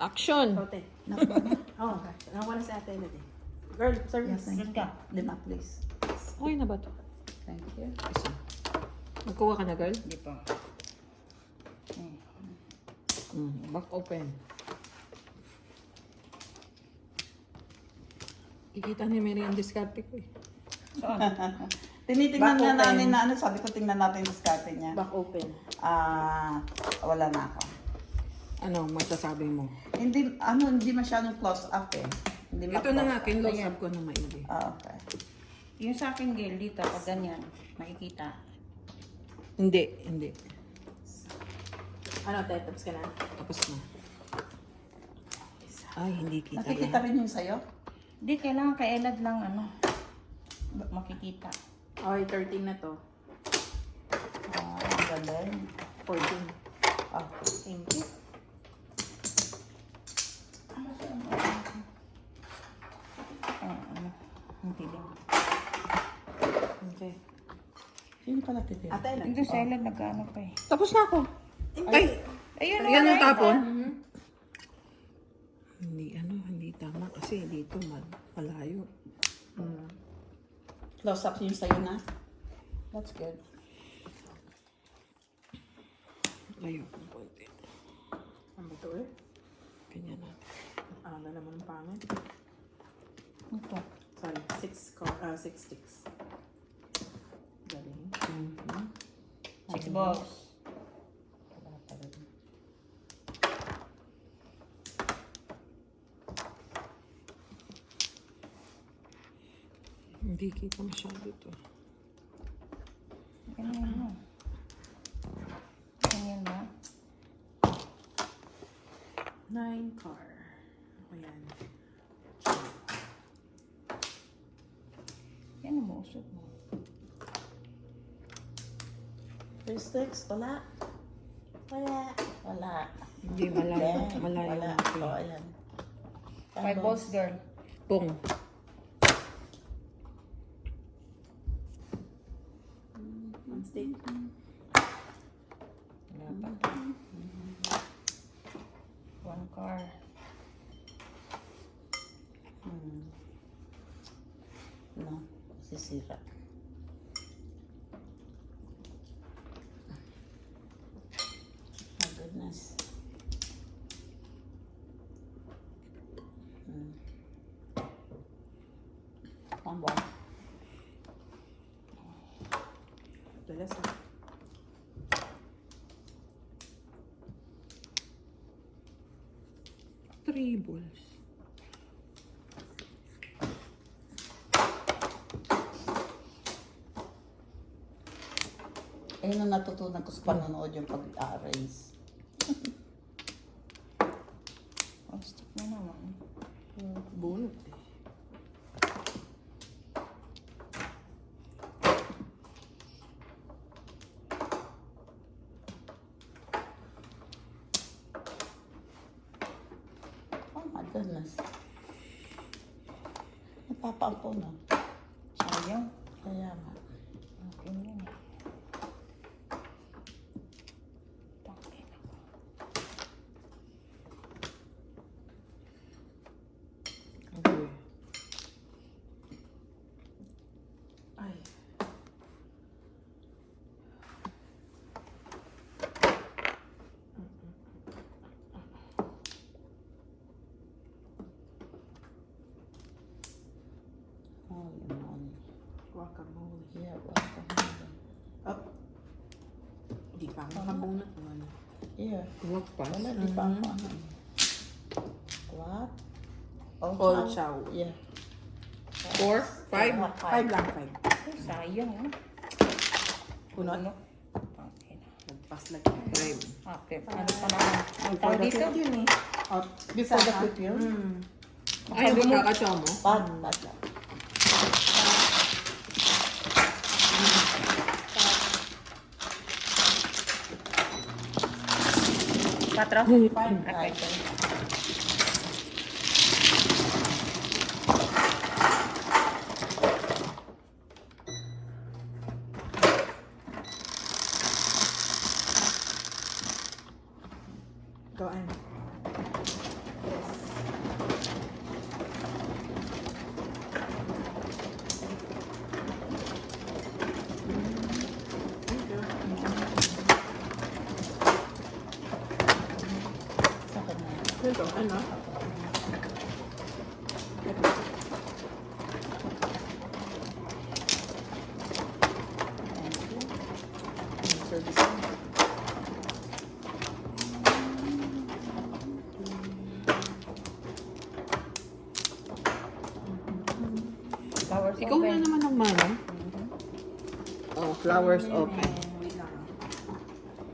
Action! Tote. Nakba na. Oh, nakuha na si Ate Elad eh. Girl, service. Yes, thank you. Lima, please. Okay na ba to? Thank you. Isa. Magkuha ka na, girl? Hindi pa. Back open. Kikita ni Mary ang diskarte ko eh. Tinitingnan Back na open. namin na ano, sabi ko tingnan natin yung diskarte niya. Back open. Wala na ako. Ano, masasabi mo? Hindi masyadong close up eh. Hindi Ito na nga, ma-close up. kinlose up ko na maigi. Okay. Yung sa akin, girl, dito, pag ganyan, makikita. Hindi. Ano, Te? Tapos ka na? Tapos na. Ay, hindi kita Nakikita rin yung sayo? Hindi, kailangan kay Elad lang, makikita. Okay, 13 na to. Ang galing. 14. Thank you. Hindi din. Okay. Sino pala titira? Ate Elad. Hindi, sa Elad, nag-ano pa eh. Tapos na ako. Ay! Ayun, Yan ang tapon? Mhm. Hindi tama kasi dito malayo. Close up yung sayo na? That's good. Layo ng konti. Ang bato eh. Ganyan natin. Ano naman ang pangit. Ito. Sorry, 6 sticks. Galing. 6 balls. Hindi kita masyado to. Ganyan mo. Ganyan ba? 9 car. Ako yan. Yan ang mausok mo. 3 sticks? Wala. Wala. Hindi, malayo. Malayo. Wala. Okay. Ayan. 5 balls, girl. Pong. One stick. Wala pa. 1 car. No. Sisira. My goodness. One ball. Dalas na. Three balls. Ayun ang natutunan ko sa panonood yung pag-arrange. Oh, stick na naman. Bunot eh. Oh my goodness. Napapampo na. Sayang. Kaya nga. Okay na yan. Tangin ako. Okay. Ay. Holy moly. Guacamole. Yeah, welcome. Up. Di pa ako nakabunot naman. Yeah. Huwag pa. Wala, di pa ako ano. What? All chow. Yeah. 4, 5. 5 lang, 5. Ay, sayang, Punot. Okay na. Nagpas lang. 5. Okay, ano pa naman? Ang tawag dito? yun eh. Out. Before the quick yun? Ay, magkakatsaw mo? Bad, bad lang. Patro? Okay. Go on. Ito, ano? Service mo. Flowers Ikaw na open. naman ang mama. Oh, flowers open. Wait lang.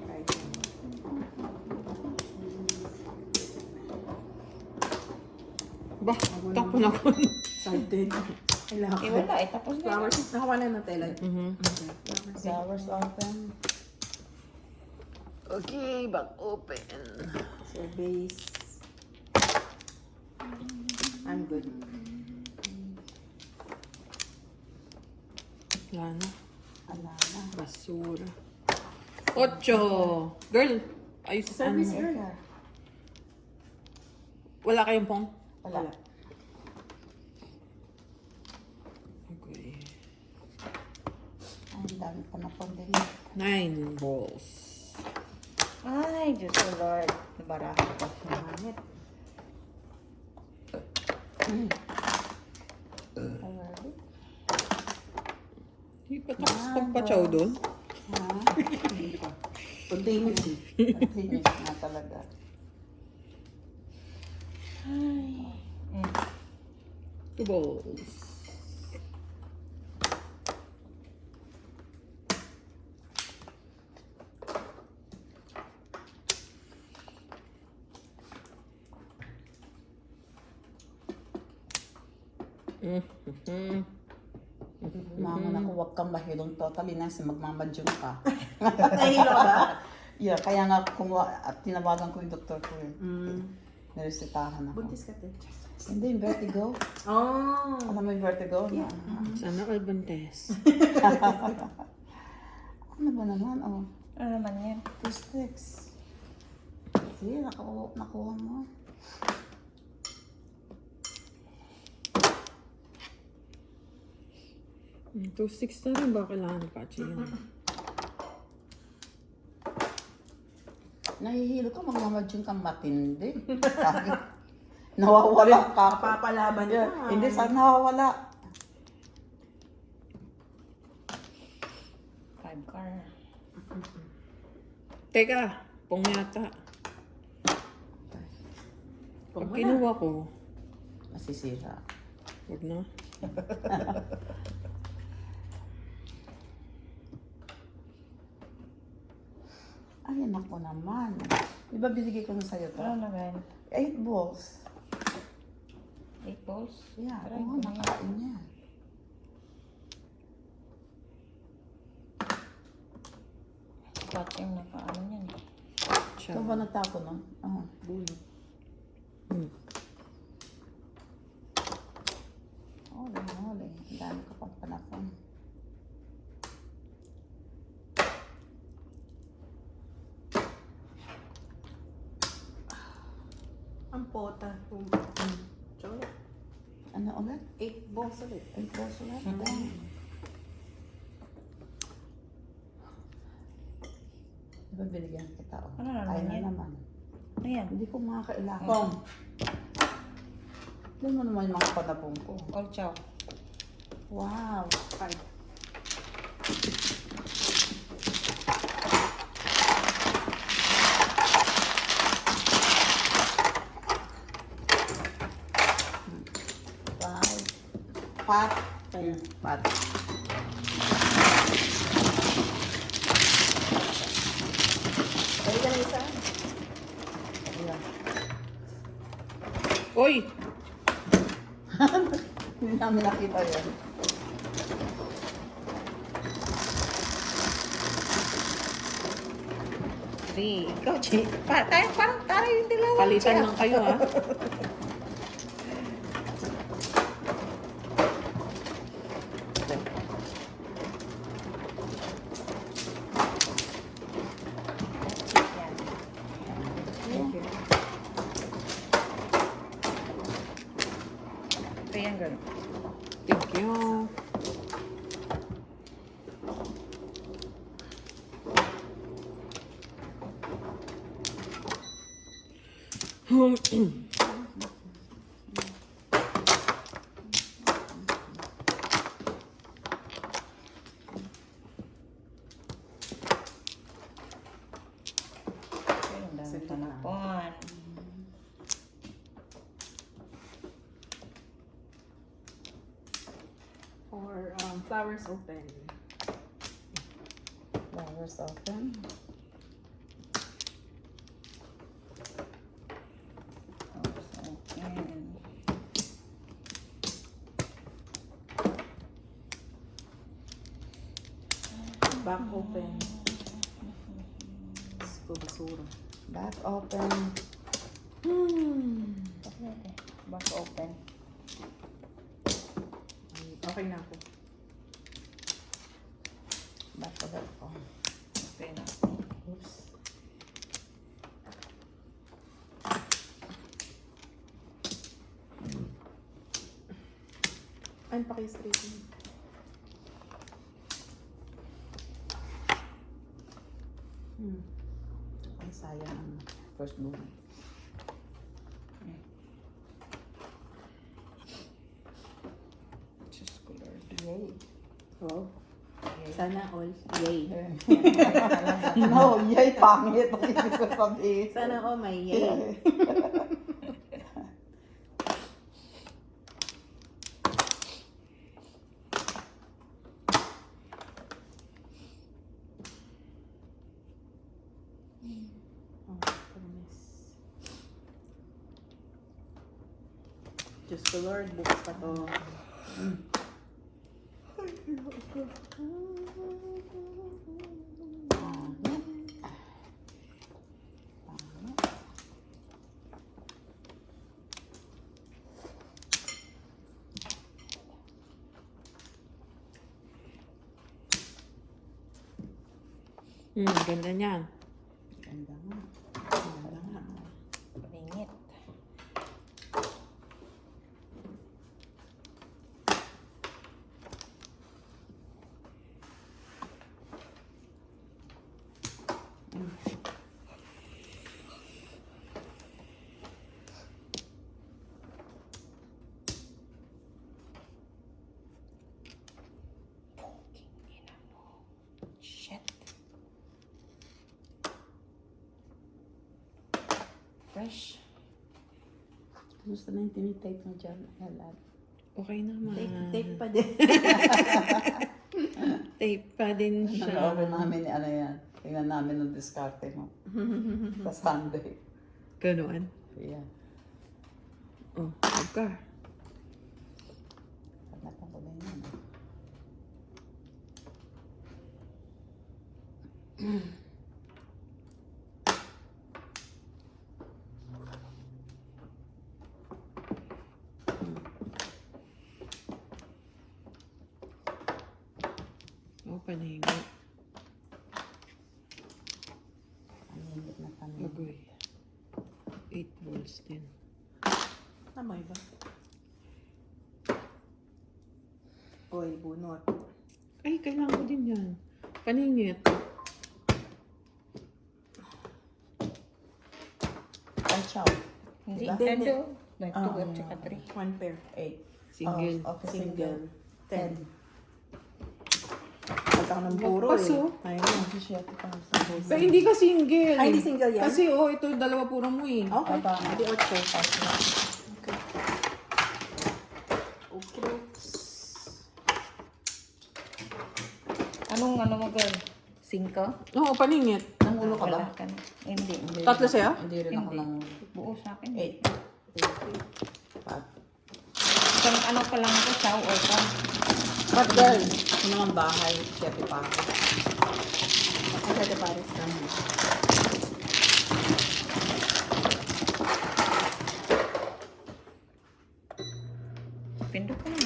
Right. Bah, tapon ako. Excited. Kailangan. Eh, wala eh. Tapos na. Flowers. Nakawalan na tela. Mhm. Flowers. Flowers open. Okay, back open. So, base. I'm good. Wala na. Ala na. Basura. 8. Girl, ayos Service ano. earlier. Wala kayong pong? Wala. Okay. Ang dami pa na pong din. 9 balls. Ay, Diyos ko Lord. Nabarahan ko. Pangit. Alright. Hindi pa tapos pagpachaw doon. Ha? Hindi pa. Spontaneous eh. Finish na talaga. Ay. 2 balls. Mhm. Mama na ko, huwag kang mahilong totally na si magmamadyong ka. Nahihilo ka ba? Yeah, kaya nga tinawagan ko yung doktor ko yun. Niresitahan ako. Buntis ka din. Hindi, yung vertigo. Oh. Alam mo yung vertigo? Yeah. Sana Albantes. Ano ba naman? Oh, Ano naman yan? 2 sticks. Sige, nakuha mo. Mm, 2-6 na rin ba kailangan pa yan? Nahihilo ka, magmamadyong kang matindi. Sabi, nawawala ka. Papalaban ka. Yeah, hindi, saan nawawala? 5 car. Teka, pong yata. Pag kinuha ko, Masisira. wag na. Ay, nako naman. Di ba binigay ko na sa'yo to? Ano na ba? 8 balls. 8 balls? Yeah, Aray, oo, kumain. nakain niya. Ba't yung nakaano yan eh. Siya. Ikaw ba nagtapo nun? Oo. Bulo. Hmm. Huli. Ang dami ko pang panapon. Ang pota. Chocolate. Ano ulit? 8 balls ulit. 8 balls ulit? Damn. Di ba binigyan kita? Oh. Ano na Ay naman na yan? naman. Ano yan? Hindi ko makakailangan. Pong. Doon mo naman yung mga panapon ko. All chow. Wow. 5. Wow. Pat. Pat. Pwede ka na isa. Ayan. Oy! Hindi namin nakita yun. Three. Ikaw, Chi. Parang tayo yung dalawa. Palitan lang kayo ha. Triangle. Thank you. Ang dami panapon. Or flowers open. Flowers open. Ayan. Back open. Go basura. Back open. Pwede. Back open. Okay na ako. Back open. Okay na. Oops. Ay, paki-straighten. Ay, sayang ang first movement. Diyos ko, Lord. Yay. Oh. Sana all. Yay. No, yay, pangit. Ang ibig ko sabihin. Sana all may yay. Oh, goodness. Diyos ko Lord, bukas pa to. Ganda niyan. Ganda nga. Ganda nga. Pangit. Shit. Fresh. Gusto na yung tinitype mo dyan. Alam. Okay naman. Tape pa din. Tape pa din siya. Nag-over namin ni ano yan. Tingnan namin ng diskarte mo. Sa Sunday. Ganon. Yeah. Oh, ka. Hanapan ko na yun. Oh, paningit. Paningit na paningit. Agoy. 8 balls din. Tama ba? Oy, bunot. Ay, kailangan ko din yan. Paningit. Ay, chow. Hindi. Diba? Tando. Like Ah, 2 at saka 3. One pair. 8. Single. Oh, okay, Single. 10. 10. Pagka ng puro Lagpas, oh. eh. Ayun. Hindi siya ito pang Pero hindi ka single. Ay, hindi single yan? Kasi, oh, ito dalawa puro mo eh. Okay. Aba. Hindi 8. Okay. Anong ano mo girl? 5? Oo, paningit. Nangulo ka ba? Wala ka na. Hindi. Hindi Tatlo rin- sa'yo? Hindi rin ako Hindi. ng Buo sa akin. 8. Isang ano pa lang ako, chow or pa. But girl, ito naman bahay. Siyempre pa ako. Okay, de pares ka. Pindot ko na.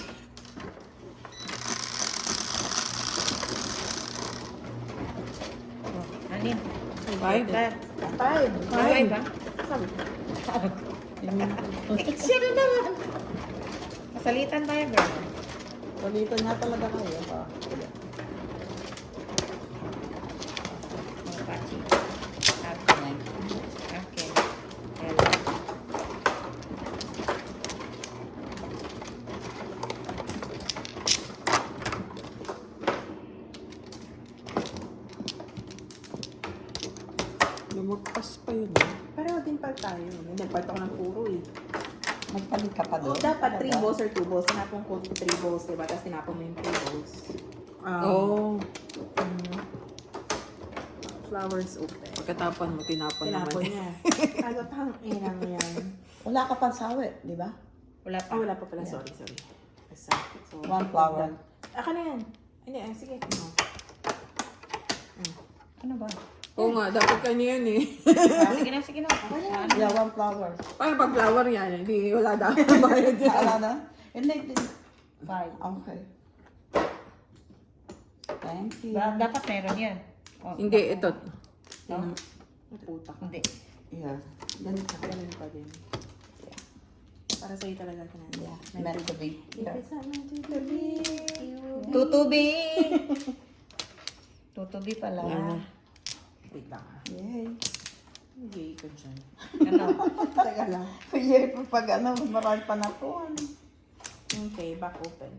Anin? 5. 5. Five ba? Sabi. Siya na naman. Masalitan tayo, girl. Palitan nga talaga kayo. Pa. Mga pachi. Okay. Okay. Well, nagpalit ako ng puro eh. Magpalit ka pa Oh, doon. dapat 3 balls or 2 balls. Tinapon ko 3 balls, diba? Tapos tinapon mo yung 3 balls. Oh. Flowers open. Pagkatapon mo, tinapon Tinapon naman. niya. Kagot hang inang yan. Wala ka pang sawi, di ba? Wala pa. Ah, wala pa pala. Sorry. Basta. So, One flower. Aka na yan. Hindi, sige. No. Ano ba? Oo nga, dapat kanya yan eh. Sige na. Ano? Yeah, one flower. Paano pag flower yan? Hindi, wala dapat bayad yan. Ala na? Hindi. 5. Okay. Thank you. Dapat meron yan. Oh, Hindi, ito. No? Naputak. Hindi. Yeah. Ganito. Ganun pa din. Para sa'yo talaga ka na. Yeah. Meant to be. If Yeah. it's not meant to be, Tutubi! Tutubi pala. Ano? wait lang ha. Yay. Yay ka dyan. Ano? Teka lang. Yay, pag ano, marami pa na po. Okay, back open.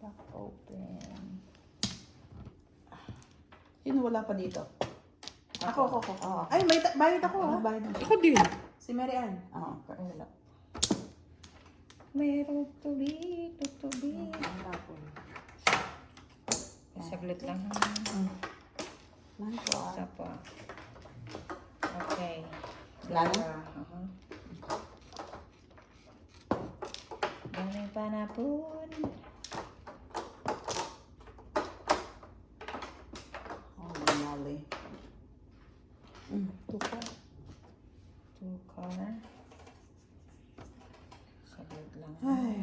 Back open. Sino wala pa dito? Ako. Oo. Ay, bayad ako ha. Ano ba yun? Ako din. Si Mary Ann. Ah, okay. Wala. Meron tubi. Ang tapon. Saglit lang. My God. Isa pa. Okay. Wala na? Galing panapon. Holy moly. Two car. Saglit lang. Ay.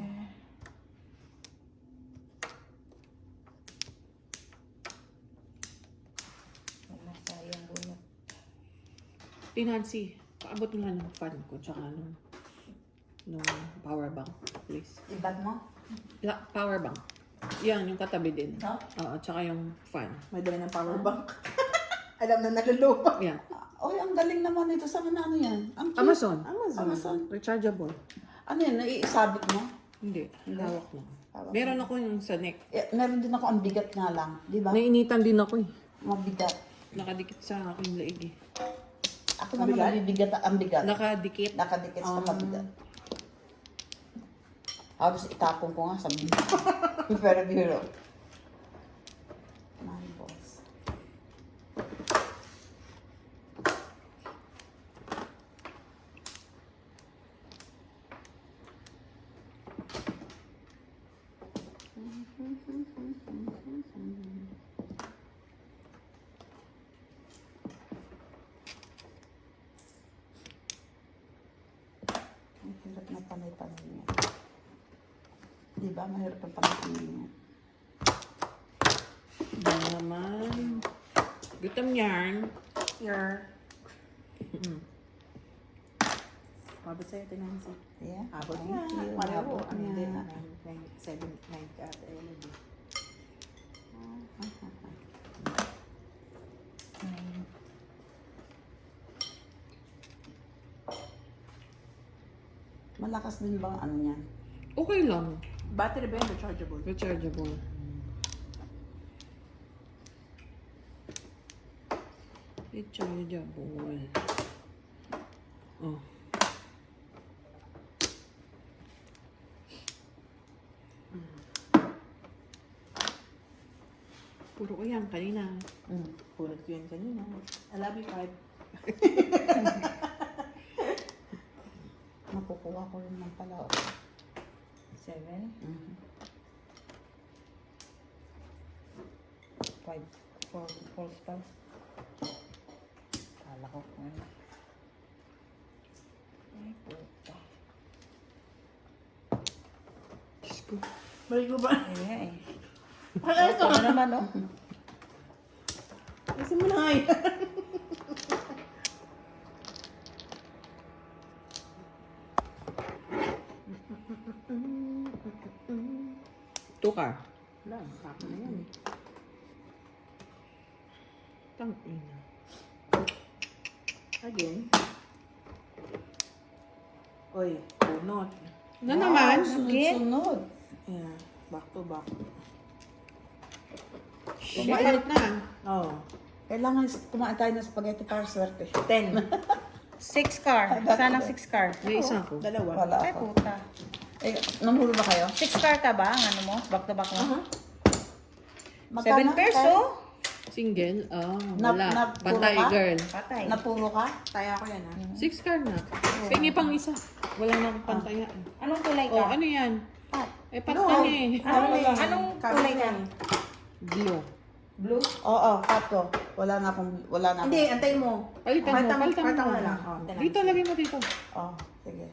Wala sayang bunot. Nancy, paabot nga ng fan ko, tsaka nung power bank, please. Ibag mo? Power bank. Yan, yung katabi din. No? Oo, tsaka yung fan. May dala ng power bank. Alam na nalulupa. Yan. Oy, ang galing naman ito. Sa ano yan? Ang cute. Amazon. Amazon. Rechargeable. Ano yan? Naiisabit mo? Hindi. Hawak mo. Hawak. Meron ako yung sa neck. Meron din ako ang bigat nga lang. Di ba? Nainitan din ako eh. Mabigat. Nakadikit sa aking laig eh. Ako naman nabibigat ang bigat. Nakadikit. Nakadikit sa mabigat. Halos itapon ko nga sa bigat. Pero biro. My boss. Ang hirap na panay-panay niya. Di ba? Mahirap ang panay-panay niya. Ba naman. Gutom yarn. Here. Abot sa'yo, Nancy. Yeah. Abot Thank niya. you. Pareho. Abot Ano din? niya. 7, 9 ka at 11. Malakas din bang ano niyan? Okay lang. Battery ba yun? Rechargeable? Rechargeable. Rechargeable. Oh. Puro ko yan kanina. Pulot ko yun kanina. I love you, 5. Makukuha ko rin ng pala. 7. 5. 4 false pa. Kala ko kung ano. Ay, puta. Diyos ko. Balik ko ba? Ay, eh. Ay, ito. Ano naman, oh? Kasi mo na nga yan. Tukar. Wala, kaka na yan. Tangina. Again. Oy, punot. Na naman? Sunod-sunod. Yeah, back to back. Kumainit na. Oh, Kailangan kumain tayo ng spaghetti para swerte. 10. 6 car. Sanang 6 car. May isa ko. Dalawa. Wala Ay, ako. puta. Eh, namuro ba kayo? 6 car ka ba? Ang ano mo? Back to back mo? 7 Magkano? pairs, Kaya- oh. Single? Ah, Na- wala. na- puro Patay, ka? girl. Patay. Napuro ka? Taya ko yan, ha? 6 car na. Pingi pang isa. Wala na akong pantaya. Anong kulay ka? Oh, ano yan? Pat. Eh, patan eh. Anong kulay ka? Blue. Blue? Oo, pato. Wala na akong, wala na akong. Hindi, antay mo. Palitan mo, palitan Palitan mo. mo na lang. Oh, Dito, lagay mo dito. Oh, sige.